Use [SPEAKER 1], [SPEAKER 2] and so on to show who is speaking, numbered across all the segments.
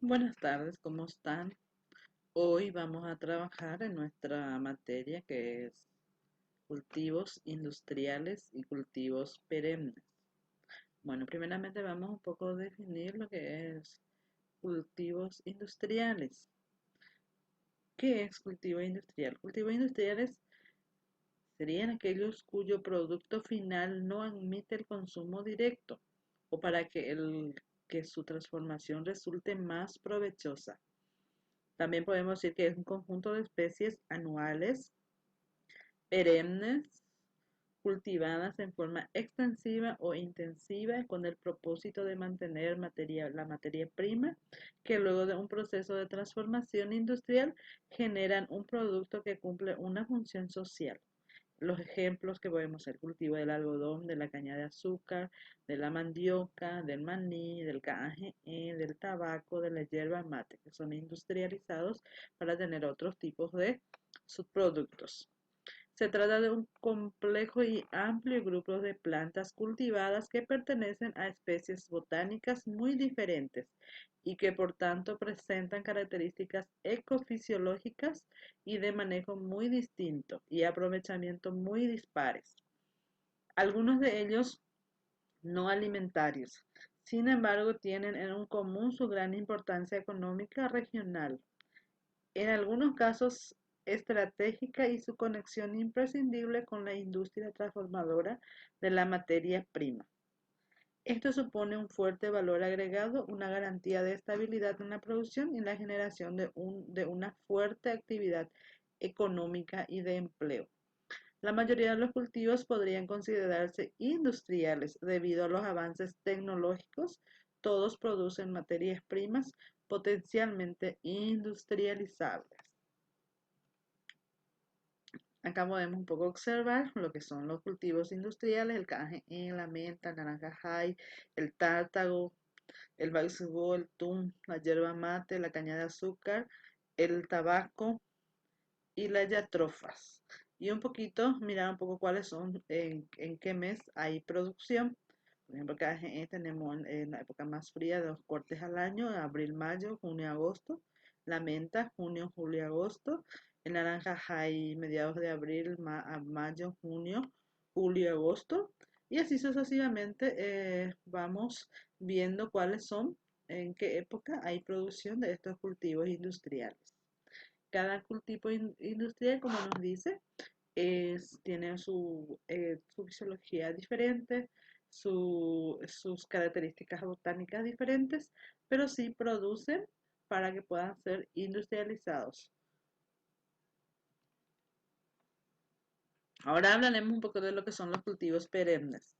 [SPEAKER 1] Buenas tardes, ¿cómo están? Hoy vamos a trabajar en nuestra materia que es cultivos industriales y cultivos perennes. Bueno, primeramente vamos un poco a definir lo que es cultivos industriales. ¿Qué es cultivo industrial? Cultivos industriales serían aquellos cuyo producto final no admite el consumo directo o para que su transformación resulte más provechosa. También podemos decir que es un conjunto de especies anuales, perennes, cultivadas en forma extensiva o intensiva con el propósito de mantener la materia prima, que luego de un proceso de transformación industrial generan un producto que cumple una función social. Los ejemplos que podemos ser cultivo del algodón, de la caña de azúcar, de la mandioca, del maní, del canje, del tabaco, de la yerba mate, que son industrializados para tener otros tipos de subproductos. Se trata de un complejo y amplio grupo de plantas cultivadas que pertenecen a especies botánicas muy diferentes y que por tanto presentan características ecofisiológicas y de manejo muy distinto y aprovechamiento muy dispares. Algunos de ellos no alimentarios, sin embargo, tienen en común su gran importancia económica regional, en algunos casos estratégica y su conexión imprescindible con la industria transformadora de la materia prima. Esto supone un fuerte valor agregado, una garantía de estabilidad en la producción y la generación de una fuerte actividad económica y de empleo. La mayoría de los cultivos podrían considerarse industriales debido a los avances tecnológicos. Todos producen materias primas potencialmente industrializables. Acá podemos un poco observar lo que son los cultivos industriales, el canje en la menta, el naranja high, el tártago, el baisugó, el tun, la yerba mate, la caña de azúcar, el tabaco y las yatrofas. Y un poquito, mirar un poco cuáles son, en qué mes hay producción. Por ejemplo, acá tenemos en la época más fría de los cortes al año, abril, mayo, junio, agosto. La menta, junio, julio, agosto. El naranja hay mediados de abril, mayo, junio, julio, agosto. Y así sucesivamente vamos viendo cuáles son, en qué época hay producción de estos cultivos industriales. Cada cultivo industrial, como nos dice, tiene su fisiología diferente, sus características botánicas diferentes, pero sí producen para que puedan ser industrializados. Ahora hablaremos un poco de lo que son los cultivos perennes.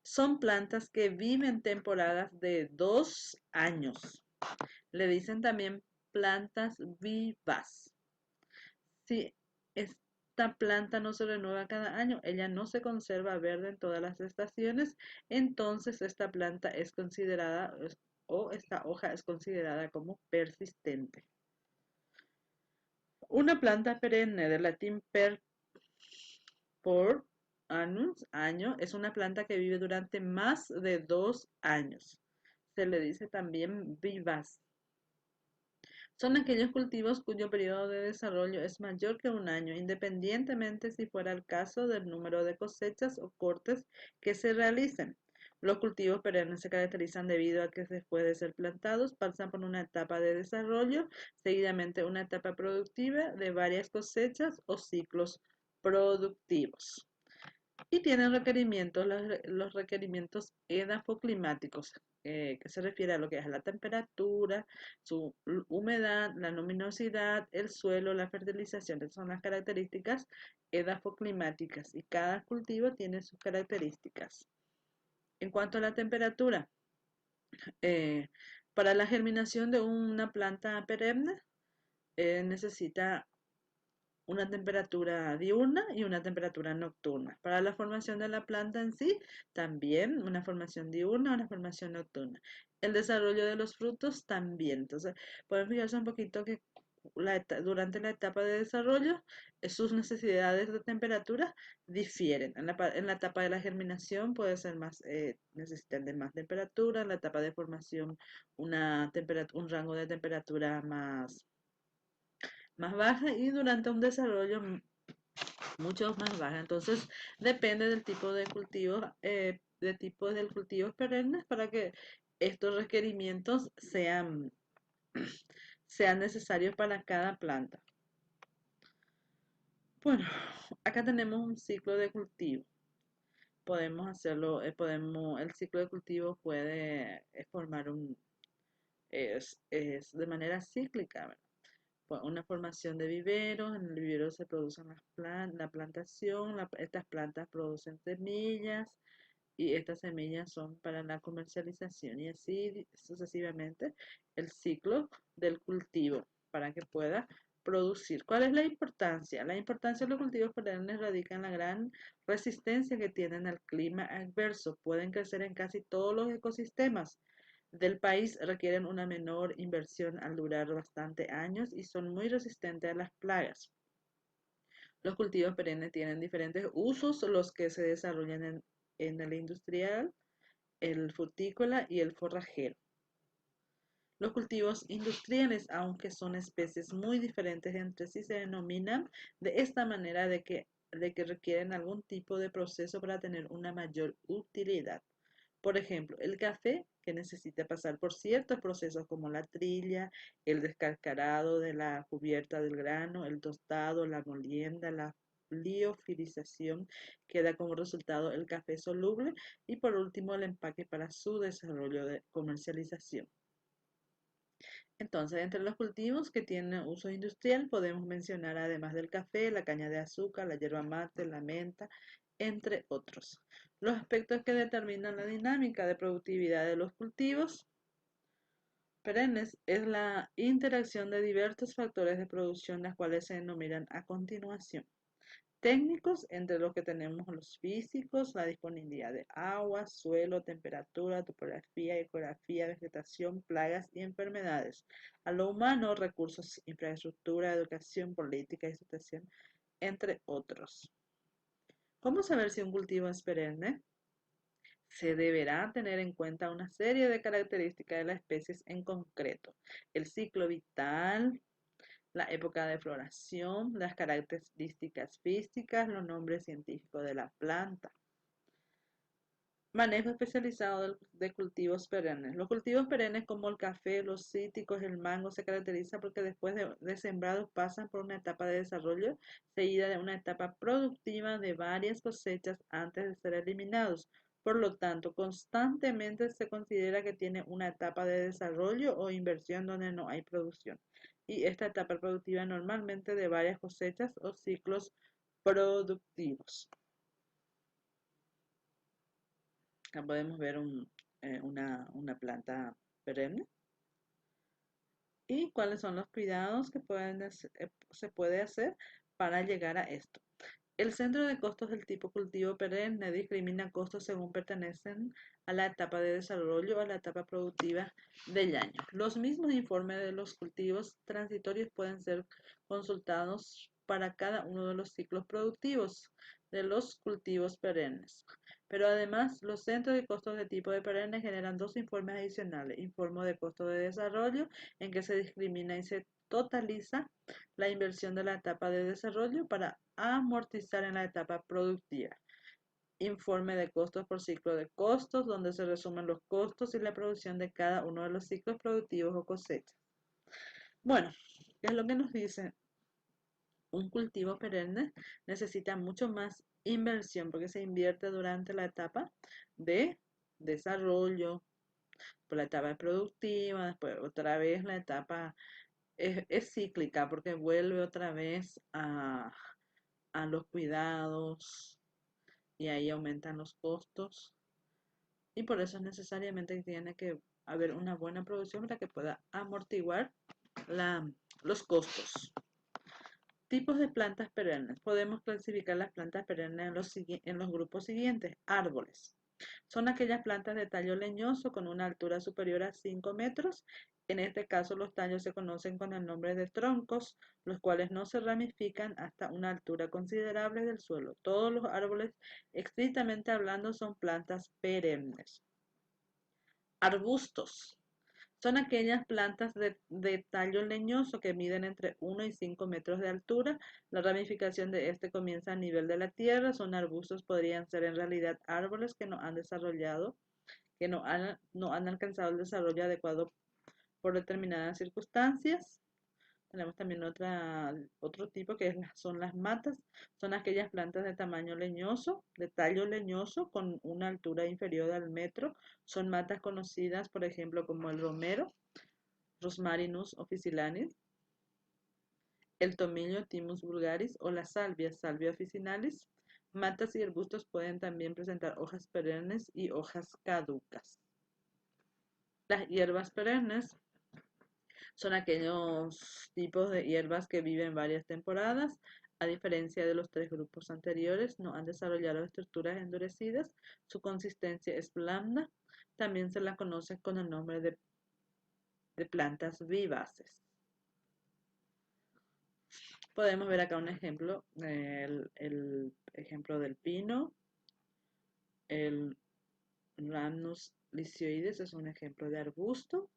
[SPEAKER 1] Son plantas que viven temporadas de 2 años. Le dicen también plantas vivas. Si esta planta no se renueva cada año, ella no se conserva verde en todas las estaciones, entonces esta planta es considerada o esta hoja es considerada como persistente. Una planta perenne de latín por annus, año, es una planta que vive durante más de 2 años. Se le dice también vivaz. Son aquellos cultivos cuyo periodo de desarrollo es mayor que un año, independientemente si fuera el caso del número de cosechas o cortes que se realicen. Los cultivos perennes se caracterizan debido a que después de ser plantados pasan por una etapa de desarrollo, seguidamente una etapa productiva de varias cosechas o ciclos productivos. Y tienen requerimientos, los requerimientos edafoclimáticos, que se refiere a lo que es la temperatura, su humedad, la luminosidad, el suelo, la fertilización. Esas son las características edafoclimáticas y cada cultivo tiene sus características. En cuanto a la temperatura, eh, para la germinación de una planta perenne necesita una temperatura diurna y una temperatura nocturna. Para la formación de la planta en sí, también una formación diurna, una formación nocturna. El desarrollo de los frutos también. Entonces, pueden fijarse un poquito que durante la etapa de desarrollo, sus necesidades de temperatura difieren. En la etapa de la germinación puede ser más, necesitan de más temperatura, en la etapa de formación un rango de temperatura más baja y durante un desarrollo mucho más baja. Entonces, depende del tipo de cultivos, de tipos de cultivos perennes para que estos requerimientos sean necesarios para cada planta. Bueno, acá tenemos un ciclo de cultivo. Podemos hacerlo, el ciclo de cultivo puede formar es de manera cíclica, ¿verdad? Una formación de viveros, en el vivero se producen la plantación, estas plantas producen semillas y estas semillas son para la comercialización y así sucesivamente el ciclo del cultivo para que pueda producir. ¿Cuál es la importancia? La importancia de los cultivos perennes radica en la gran resistencia que tienen al clima adverso. Pueden crecer en casi todos los ecosistemas del país, requieren una menor inversión al durar bastante años y son muy resistentes a las plagas. Los cultivos perennes tienen diferentes usos, los que se desarrollan en el industrial, el frutícola y el forrajero. Los cultivos industriales, aunque son especies muy diferentes entre sí, se denominan de esta manera de que requieren algún tipo de proceso para tener una mayor utilidad. Por ejemplo, el café, que necesita pasar por ciertos procesos como la trilla, el descascarado de la cubierta del grano, el tostado, la molienda, la liofilización, que da como resultado el café soluble, y por último el empaque para su desarrollo de comercialización. Entonces, entre los cultivos que tienen uso industrial podemos mencionar además del café, la caña de azúcar, la yerba mate, la menta, entre otros. Los aspectos que determinan la dinámica de productividad de los cultivos perennes es la interacción de diversos factores de producción, las cuales se enumeran a continuación. Técnicos, entre los que tenemos los físicos, la disponibilidad de agua, suelo, temperatura, topografía, ecografía, vegetación, plagas y enfermedades. A lo humano, recursos, infraestructura, educación, política y situación, entre otros. ¿Cómo saber si un cultivo es perenne? Se deberá tener en cuenta una serie de características de las especies en concreto. El ciclo vital, la época de floración, las características físicas, los nombres científicos de la planta. Manejo especializado de cultivos perennes. Los cultivos perennes como el café, los cítricos, el mango se caracterizan porque después de sembrados pasan por una etapa de desarrollo seguida de una etapa productiva de varias cosechas antes de ser eliminados. Por lo tanto, constantemente se considera que tiene una etapa de desarrollo o inversión donde no hay producción. Y esta etapa productiva normalmente de varias cosechas o ciclos productivos. Acá podemos ver una planta perenne y cuáles son los cuidados que se puede hacer para llegar a esto. El centro de costos del tipo cultivo perenne discrimina costos según pertenecen a la etapa de desarrollo o a la etapa productiva del año. Los mismos informes de los cultivos transitorios pueden ser consultados para cada uno de los ciclos productivos de los cultivos perennes. Pero además, los centros de costos de tipo de perenne generan dos informes adicionales. Informe de costo de desarrollo, en que se discrimina y se totaliza la inversión de la etapa de desarrollo para amortizar en la etapa productiva. Informe de costos por ciclo de costos, donde se resumen los costos y la producción de cada uno de los ciclos productivos o cosechas. Bueno, ¿qué es lo que nos dice? Un cultivo perenne necesita mucho más inversión porque se invierte durante la etapa de desarrollo, por la etapa productiva, después otra vez la etapa es cíclica porque vuelve otra vez a los cuidados y ahí aumentan los costos y por eso es necesariamente que tiene que haber una buena producción para que pueda amortiguar los costos. Tipos de plantas perennes. Podemos clasificar las plantas perennes en los grupos siguientes. Árboles. Son aquellas plantas de tallo leñoso con una altura superior a 5 metros. En este caso, los tallos se conocen con el nombre de troncos, los cuales no se ramifican hasta una altura considerable del suelo. Todos los árboles, estrictamente hablando, son plantas perennes. Arbustos. Son aquellas plantas de tallo leñoso que miden entre 1 y 5 metros de altura. La ramificación de este comienza a nivel de la tierra. Son arbustos, podrían ser en realidad árboles que no han desarrollado, que no han alcanzado el desarrollo adecuado por determinadas circunstancias. Tenemos también otro tipo que son las matas. Son aquellas plantas de tamaño leñoso, de tallo leñoso, con una altura inferior al metro. Son matas conocidas, por ejemplo, como el romero, Rosmarinus officinalis, el tomillo, Thymus vulgaris, o la salvia, Salvia officinalis. Matas y arbustos pueden también presentar hojas perennes y hojas caducas. Las hierbas perennes son aquellos tipos de hierbas que viven varias temporadas. A diferencia de los tres grupos anteriores, no han desarrollado estructuras endurecidas. Su consistencia es blanda. También se la conoce con el nombre de plantas vivaces. Podemos ver acá un ejemplo, el ejemplo del pino, el Rhamnus lisioides es un ejemplo de arbusto,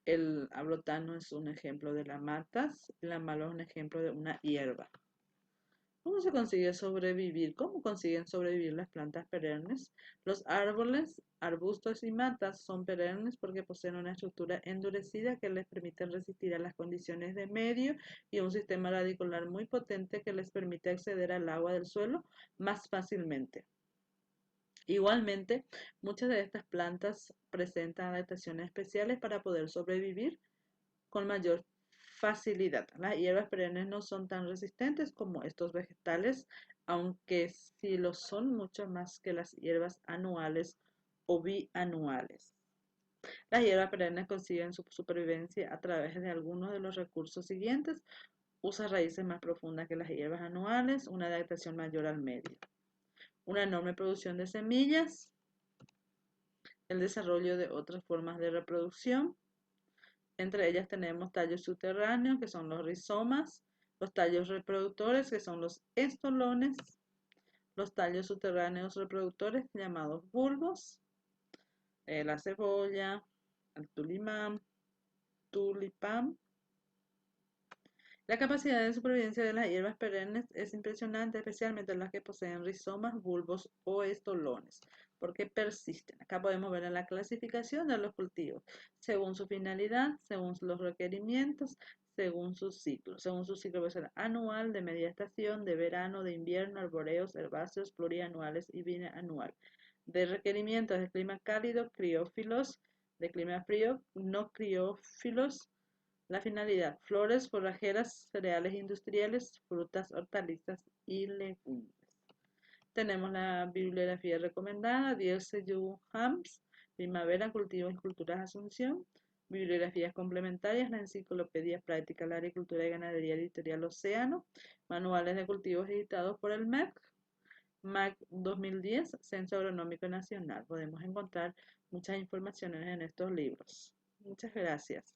[SPEAKER 1] el abrotano es un ejemplo de la matas, la malo es un ejemplo de una hierba. ¿Cómo se consigue sobrevivir? ¿Cómo consiguen sobrevivir las plantas perennes? Los árboles, arbustos y matas son perennes porque poseen una estructura endurecida que les permite resistir a las condiciones de medio y un sistema radicular muy potente que les permite acceder al agua del suelo más fácilmente. Igualmente, muchas de estas plantas presentan adaptaciones especiales para poder sobrevivir con mayor facilidad. Las hierbas perennes no son tan resistentes como estos vegetales, aunque sí lo son mucho más que las hierbas anuales o bianuales. Las hierbas perennes consiguen su supervivencia a través de algunos de los recursos siguientes. Usa raíces más profundas que las hierbas anuales, una adaptación mayor al medio, una enorme producción de semillas, el desarrollo de otras formas de reproducción. Entre ellas tenemos tallos subterráneos, que son los rizomas, los tallos reproductores, que son los estolones, los tallos subterráneos reproductores, llamados bulbos, la cebolla, el tulipán. La capacidad de supervivencia de las hierbas perennes es impresionante, especialmente las que poseen rizomas, bulbos o estolones, porque persisten. Acá podemos ver en la clasificación de los cultivos, según su finalidad, según los requerimientos, según su ciclo. Según su ciclo puede ser anual, de media estación, de verano, de invierno, arbóreos, herbáceos, plurianuales y bianual. De requerimientos de clima cálido, criófilos, de clima frío, no criófilos. La finalidad: flores, forrajeras, cereales industriales, frutas, hortalizas y legumbres. Tenemos la bibliografía recomendada, Diocese Hams, Primavera, Cultivos y Culturas Asunción. Bibliografías complementarias, la Enciclopedia Práctica de la Agricultura y Ganadería Editorial Océano. Manuales de cultivos editados por el MEC. MAC 2010, Censo Agronómico Nacional. Podemos encontrar muchas informaciones en estos libros. Muchas gracias.